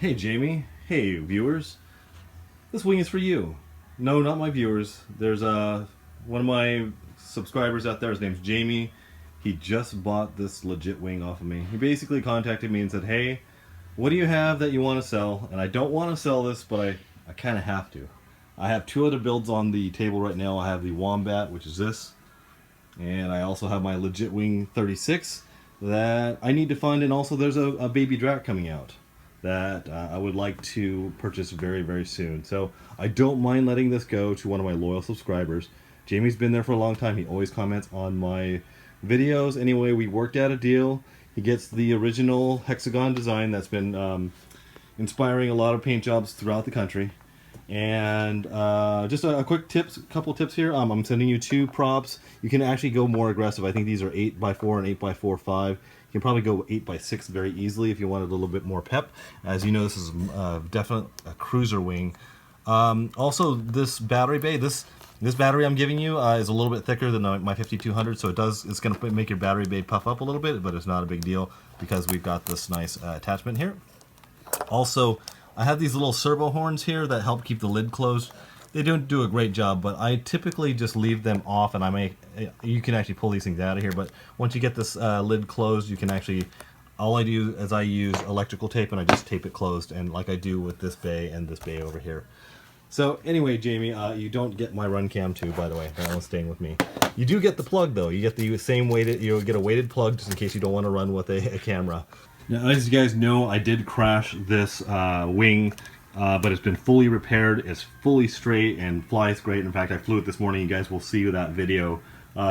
Hey Jamie, hey viewers, this wing is for you. No, not my viewers. There's one of my subscribers out there, his name's Jamie. He just bought this Legit Wing off of me. He basically contacted me and said, hey, what do you have that you want to sell? And I don't want to sell this, but I kind of have to. I have two other builds on the table right now. I have the Wombat, which is this, and I also have my Legit Wing 36 that I need to fund, and also there's a baby Drac coming out that I would like to purchase very, very soon. So I don't mind letting this go to one of my loyal subscribers. Jamie's been there for a long time. He always comments on my videos. Anyway, we worked out a deal. He gets the original hexagon design that's been inspiring a lot of paint jobs throughout the country. And just a quick couple tips here. I'm sending you two props. You can actually go more aggressive. I think these are 8x4 and 8x4/5. You can probably go 8x6 very easily if you wanted a little bit more pep. As you know, this is definitely a cruiser wing. Also, this battery bay, this battery I'm giving you is a little bit thicker than my 5200, so it's going to make your battery bay puff up a little bit, but it's not a big deal because we've got this nice attachment here. Also, I have these little servo horns here that help keep the lid closed. They don't do a great job, but I typically just leave them off, and you can actually pull these things out of here, but once you get this lid closed, you can actually, all I do is I use electrical tape and I just tape it closed, and like I do with this bay and this bay over here. So anyway, Jamie, you don't get my run cam too, by the way. That one's staying with me. You do get the plug though. You get the same weighted, you get a weighted plug just in case you don't want to run with a camera. Now, as you guys know, I did crash this wing, but it's been fully repaired. It's fully straight and flies great. In fact, I flew it this morning. You guys will see that video.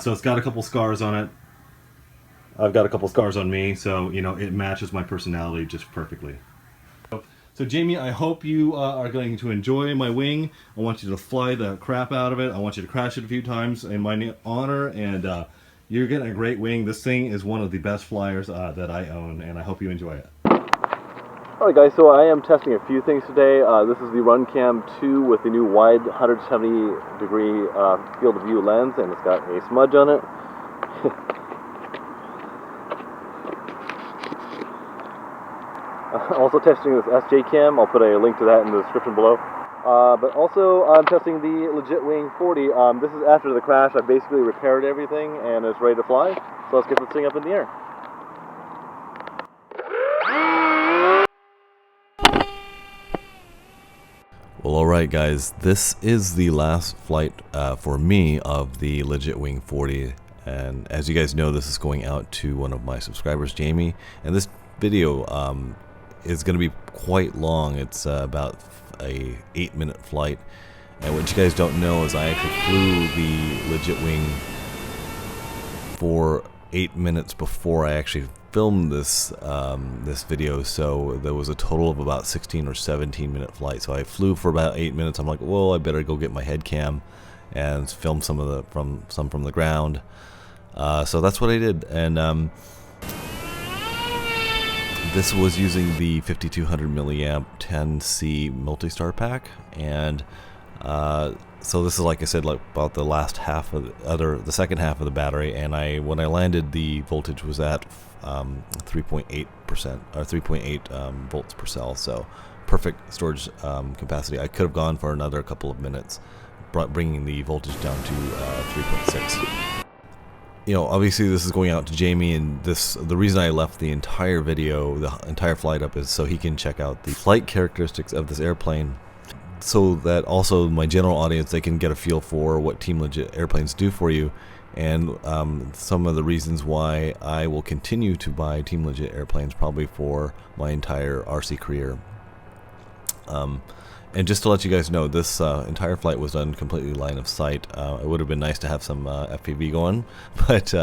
So it's got a couple scars on it. I've got a couple scars on me, so you know it matches my personality just perfectly. So Jamie, I hope you are going to enjoy my wing. I want you to fly the crap out of it. I want you to crash it a few times in my honor, and you're getting a great wing. This thing is one of the best flyers that I own, and I hope you enjoy it. Alright guys, so I am testing a few things today. This is the RunCam 2 with the new wide 170 degree field of view lens, and it's got a smudge on it. Also testing this SJ cam. I'll put a link to that in the description below. But also I'm testing the Legit Wing 40. This is after the crash. I basically repaired everything and it's ready to fly. So let's get this thing up in the air. Well, alright guys, this is the last flight for me of the Legit Wing 40, and as you guys know, this is going out to one of my subscribers, Jamie, and this video is going to be quite long. It's about a 8-minute flight, and what you guys don't know is I actually flew the Legit Wing for 8 minutes before I actually filmed this this video, so there was a total of about 16 or 17 minute flight. So I flew for about 8 minutes. I'm like, well, I better go get my head cam and film some from the ground. So that's what I did, and this was using the 5200 milliamp 10C multi-star pack, and so this is, like I said, like about the last half of the second half of the battery, and when I landed, the voltage was at 3.8% or 3.8 volts per cell, so perfect storage capacity. I could have gone for another couple of minutes, bringing the voltage down to 3.6. You know, obviously this is going out to Jamie, and the reason I left the entire video, the entire flight up, is so he can check out the flight characteristics of this airplane, so that also my general audience, they can get a feel for what Team Legit airplanes do for you, and some of the reasons why I will continue to buy Team Legit airplanes probably for my entire RC career. And just to let you guys know, this entire flight was done completely line of sight. It would have been nice to have some FPV going, but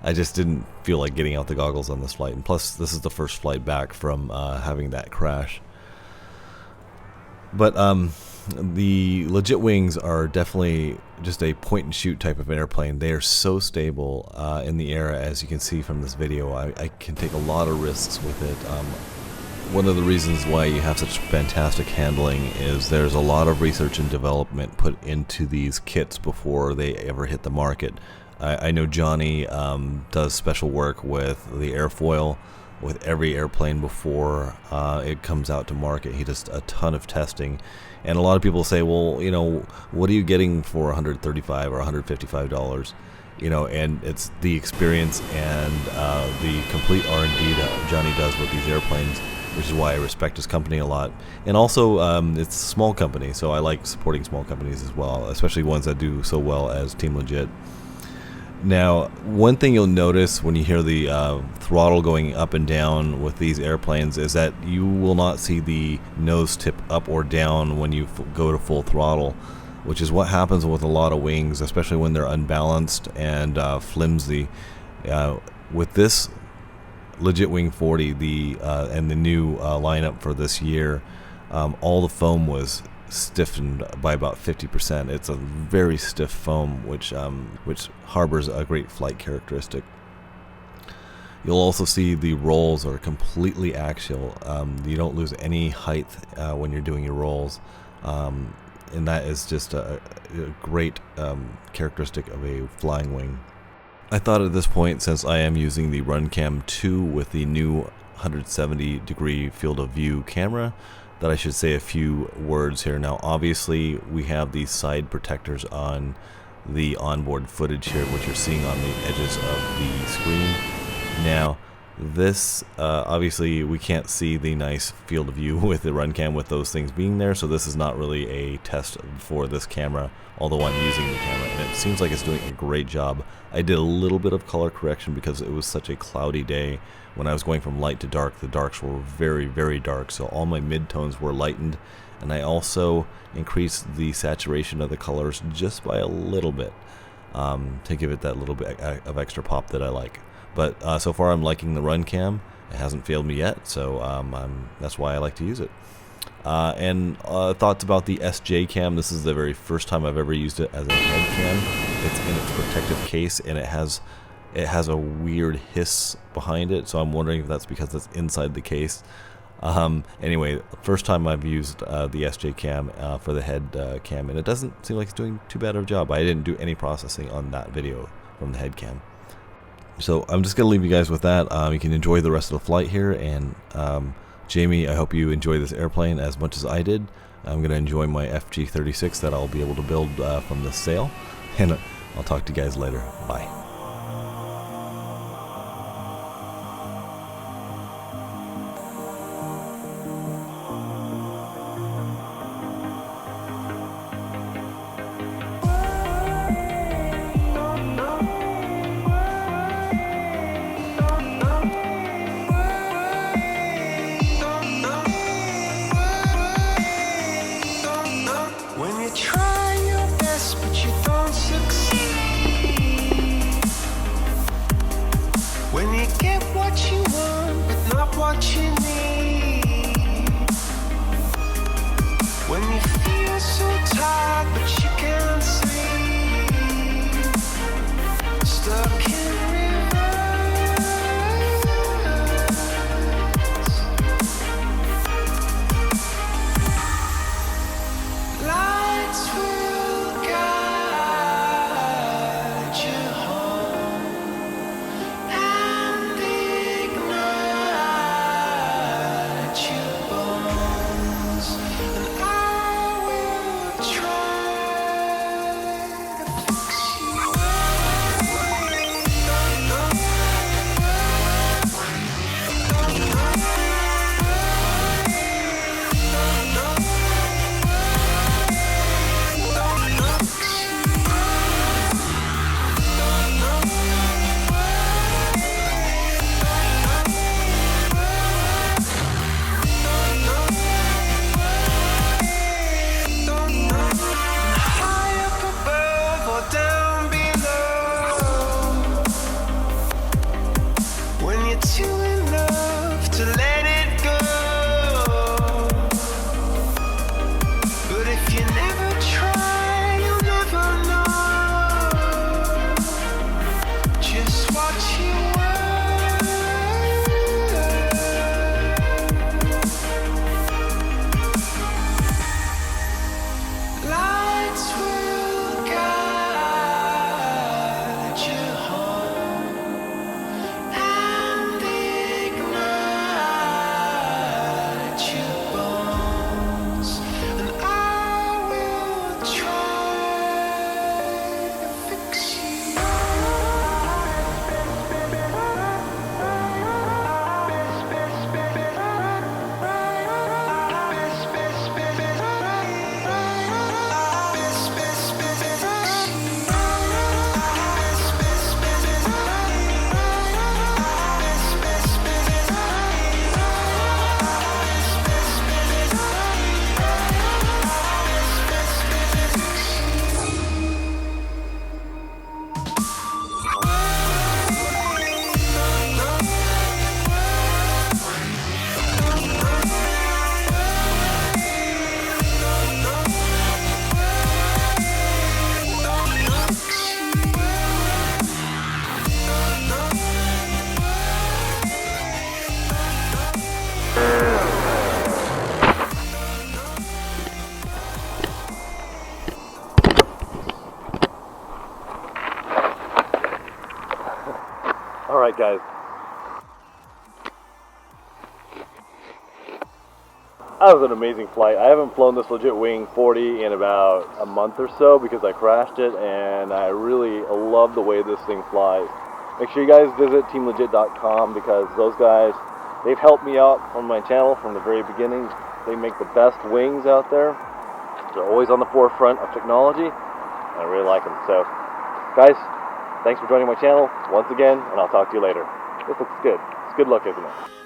I just didn't feel like getting out the goggles on this flight. And plus, this is the first flight back from having that crash. But the Legit Wings are definitely just a point-and-shoot type of airplane. They are so stable in the air, as you can see from this video. I can take a lot of risks with it. One of the reasons why you have such fantastic handling is there's a lot of research and development put into these kits before they ever hit the market. I know Johnny does special work with the airfoil with every airplane before it comes out to market. He does a ton of testing, and a lot of people say, well, you know, what are you getting for $135 or $155? You know, and it's the experience and the complete R&D that Johnny does with these airplanes, which is why I respect his company a lot. And also, it's a small company, so I like supporting small companies as well, especially ones that do so well as Team Legit. Now, one thing you'll notice when you hear the throttle going up and down with these airplanes is that you will not see the nose tip up or down when you go to full throttle, which is what happens with a lot of wings, especially when they're unbalanced and flimsy. With this Legit Wing 40, and the new lineup for this year, all the foam was stiffened by about 50%. It's a very stiff foam, which harbors a great flight characteristic. You'll also see the rolls are completely axial. You don't lose any height when you're doing your rolls, and that is just a great characteristic of a flying wing. I thought at this point, since I am using the RunCam 2 with the new 170-degree field of view camera, that I should say a few words here. Now, obviously, we have these side protectors on the onboard footage here, which you're seeing on the edges of the screen. Now, this, obviously, we can't see the nice field of view with the RunCam with those things being there, so this is not really a test for this camera, although I'm using the camera, and it seems like it's doing a great job. I did a little bit of color correction because it was such a cloudy day. When I was going from light to dark, the darks were very, very dark, so all my midtones were lightened, and I also increased the saturation of the colors just by a little bit to give it that little bit of extra pop that I like. But so far I'm liking the RunCam. It hasn't failed me yet, so that's why I like to use it. And thoughts about the SJ cam. This is the very first time I've ever used it as a head cam. It's in its protective case, and it has a weird hiss behind it, so I'm wondering if that's because it's inside the case. Anyway, first time I've used the SJ cam for the head cam, and it doesn't seem like it's doing too bad of a job. I didn't do any processing on that video from the head cam. So I'm just going to leave you guys with that. You can enjoy the rest of the flight here, and Jamie, I hope you enjoy this airplane as much as I did. I'm going to enjoy my FG36 that I'll be able to build from this sale, and I'll talk to you guys later. Bye. What you need when you feel so tired but you can't sleep, stuck in reverse. Lights will guide you home and ignite Alright guys, that was an amazing flight. I haven't flown this Legit Wing 40 in about a month or so because I crashed it, and I really love the way this thing flies. Make sure you guys visit teamlegit.com because those guys, they've helped me out on my channel from the very beginning. They make the best wings out there. They're always on the forefront of technology, and I really like them. So, guys, thanks for joining my channel once again, and I'll talk to you later. This looks good. It's a good look, isn't it?